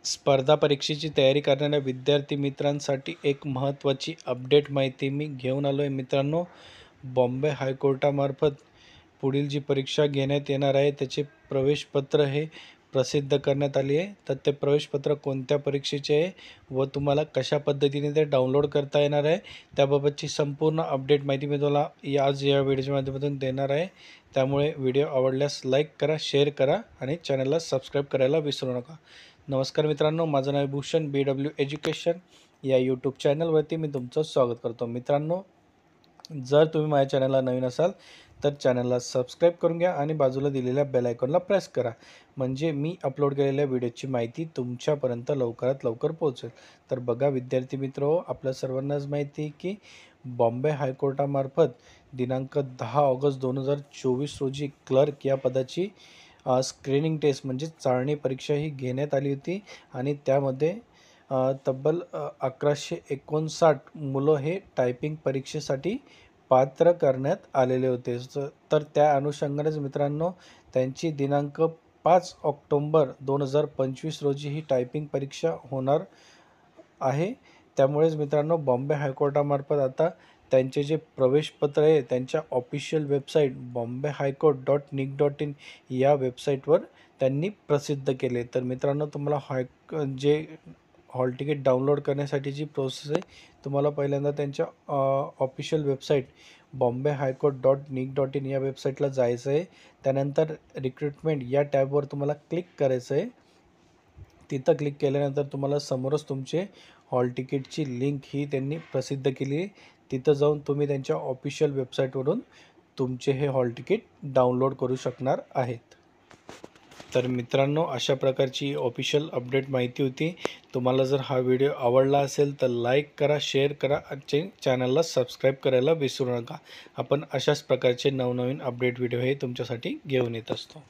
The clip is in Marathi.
स्पर्धा परीक्षेची तयारी करणाऱ्या विद्यार्थी मित्रांसाठी एक महत्त्वाची अपडेट माहिती मी घेऊन आलो आहे मित्रांनो. बॉम्बे हायकोर्टामार्फत पुढील जी परीक्षा घेण्यात येणार आहे त्याचे प्रवेशपत्र हे प्रसिद्ध करण्यात आली आहे. तर ते प्रवेशपत्र कोणत्या परीक्षेचे आहे व तुम्हाला कशा पद्धतीने ते डाउनलोड करता येणार आहे त्याबाबतची संपूर्ण अपडेट माहिती मी तुम्हाला आज या व्हिडिओच्या माध्यमातून देणार आहे. त्यामुळे व्हिडिओ आवडल्यास लाईक करा, शेअर करा आणि चॅनलला सबस्क्राईब करायला विसरू नका. नमस्कार मित्रांनो, माझं नाव भूषण BW एज्युकेशन या यूट्यूब चॅनलवरती मी तुमचं स्वागत करतो. मित्रांनो, जर तुम्ही माझ्या चॅनलला नवीन असाल तर चॅनलला सबस्क्राईब करून घ्या आणि बाजूला दिलेल्या बेल आयकॉनला प्रेस करा, म्हणजे मी अपलोड केलेल्या व्हिडिओची माहिती तुमच्यापर्यंत लवकरात लवकर पोहोचेल. तर बघा विद्यार्थी मित्र, आपल्या सर्वांनाच माहिती आहे की बॉम्बे हायकोर्टामार्फत दिनांक 10 ऑगस्ट 2024 रोजी क्लर्क या पदाची स्क्रीनिंग टेस्ट म्हणजे चाळणी परीक्षा ही घेण्यात आली होती आणि त्यामध्ये तब्बल 1159 मुलं हे टायपिंग परीक्षेसाठी पात्र करण्यात आलेले होते. तर त्या अनुषंगानेच मित्रांनो, त्यांची दिनांक 5 ऑक्टोंबर 2025 रोजी ही टायपिंग परीक्षा होणार आहे. त्यामुळेच मित्रांनो, बॉम्बे हायकोर्टामार्फत आता त्यांचे जे प्रवेशपत्र आहे त्यांच्या ऑफिशियल वेबसाईट bombayhighcourt.nic.in या वेबसाईटवर त्यांनी प्रसिद्ध केले. तर मित्रांनो, तुम्हाला जे हॉल तिकीट डाउनलोड करण्यासाठी जी प्रोसेस आहे, तुम्हाला पहिल्यांदा त्यांच्या ऑफिशियल वेबसाईट bombayhighcourt.nic.in या वेबसाईटला जायचं आहे. त्यानंतर रिक्रुटमेंट या टॅबवर तुम्हाला क्लिक करायचं आहे. तिथं क्लिक केल्यानंतर तुम्हाला समोरच तुमचे हॉल तिकीटची लिंक ही त्यांनी प्रसिद्ध केली. तिथं जाऊन तुम्ही त्यांच्या ऑफिशियल वेबसाईटवरून तुमचे हे हॉल तिकीट डाउनलोड करू शकणार आहेत. तर मित्रांनो, अशा प्रकारची ऑफिशियल अपडेट माहिती होती. तुम्हाला जर हा व्हिडिओ आवडला असेल तर लाईक करा, शेअर करा आणि चॅनलला सबस्क्राईब करायला विसरू नका. आपण अशाच प्रकारचे नवनवीन अपडेट व्हिडिओ हे तुमच्यासाठी घेऊन येत असतो.